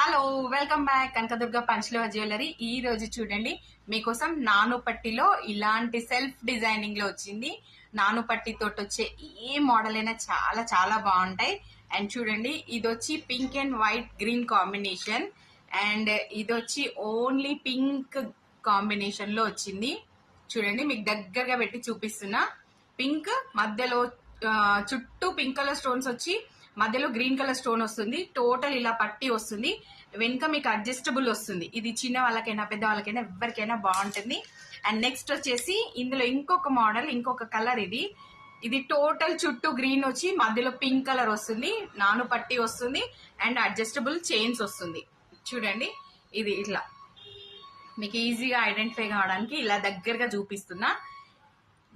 Hello, welcome back Kanakadurga Panchaloha jewellery. ఈ రోజు చూడండి మీకోసం నాను పట్టిలో ఇలాంటి సెల్ఫ్ డిజైనింగ్ లో వచ్చింది. నాను పట్టి తోటి వచ్చే ఏ మోడల్ అయినా చాలా చాలా బాగుంటాయి. అండ్ చూడండి, ఇది వచ్చి pink and white green combination, and ఇది వచ్చి ఓన్లీ పింక్ కాంబినేషన్ లో వచ్చింది. చూడండి, మీకు దగ్గరగా పెట్టి చూపిస్తున్నా. పింక్ మధ్యలో చుట్టూ పింక్ కలర్ స్టోన్స్ వచ్చి మధ్యలో గ్రీన్ కలర్ స్టోన్ వస్తుంది. టోటల్ ఇలా పట్టి వస్తుంది. వెనుక మీకు అడ్జస్టబుల్ వస్తుంది. ఇది చిన్న వాళ్ళకైనా పెద్ద వాళ్ళకైనా ఎవరికైనా బాగుంటుంది. అండ్ నెక్స్ట్ వచ్చేసి ఇందులో ఇంకొక మోడల్, ఇంకొక కలర్. ఇది టోటల్ చుట్టూ గ్రీన్ వచ్చి మధ్యలో పింక్ కలర్ వస్తుంది. నాను పట్టి వస్తుంది అండ్ అడ్జస్టబుల్ చైన్స్ వస్తుంది. చూడండి, ఇది ఇట్లా మీకు ఈజీగా ఐడెంటిఫై కావడానికి ఇలా దగ్గరగా చూపిస్తున్నా.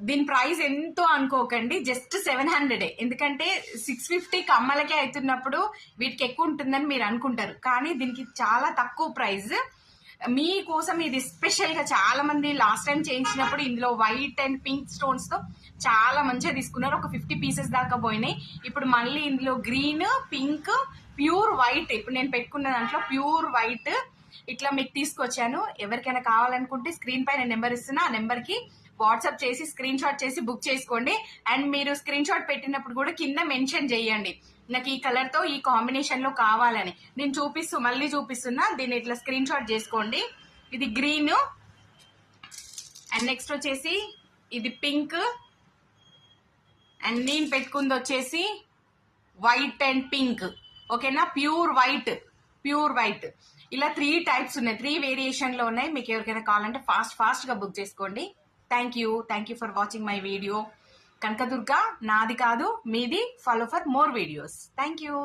దీని ప్రైస్ ఎంతో అనుకోకండి, జస్ట్ 700. ఎందుకంటే 650 కమ్మలకే అవుతున్నప్పుడు వీటికి ఎక్కువ ఉంటుందని మీరు అనుకుంటారు, కానీ దీనికి చాలా తక్కువ ప్రైస్. మీకోసం ఇది స్పెషల్ గా చాలా మంది లాస్ట్ టైం చేయించినప్పుడు ఇందులో వైట్ అండ్ పింక్ స్టోన్స్ తో చాలా మంచిగా తీసుకున్నారు. ఒక 50 పీసెస్ దాకా పోయినాయి. ఇప్పుడు మళ్ళీ ఇందులో గ్రీన్, పింక్, ప్యూర్ వైట్, ఇప్పుడు నేను పెట్టుకున్న దాంట్లో ప్యూర్ వైట్ ఇట్లా మీకు తీసుకొచ్చాను. ఎవరికైనా కావాలనుకుంటే స్క్రీన్ పైన నెంబర్ ఇస్తున్నా, ఆ నెంబర్ కి వాట్సాప్ చేసి స్క్రీన్ షాట్ చేసి బుక్ చేసుకోండి. అండ్ మీరు స్క్రీన్ షాట్ పెట్టినప్పుడు కూడా కింద మెన్షన్ చేయండి, నాకు ఈ కలర్ తో ఈ కాంబినేషన్ లో కావాలని. నేను మళ్ళీ చూపిస్తున్నా, దీన్ని ఇట్లా స్క్రీన్ షాట్ చేసుకోండి. ఇది గ్రీన్ అండ్ నెక్స్ట్ వచ్చేసి ఇది పింక్ అండ్ నేను పెట్టుకుంది వచ్చేసి వైట్ అండ్ పింక్. ఓకేనా, ప్యూర్ వైట్ ఇలా 3 టైప్స్ ఉన్నాయి, 3 వేరియేషన్ లో ఉన్నాయి. మీకు ఎవరికైనా కావాలంటే ఫాస్ట్ గా బుక్ చేసుకోండి. Thank you for watching my video. Kanakadurga నాది కాదు మీది. Follow for more videos. Thank you.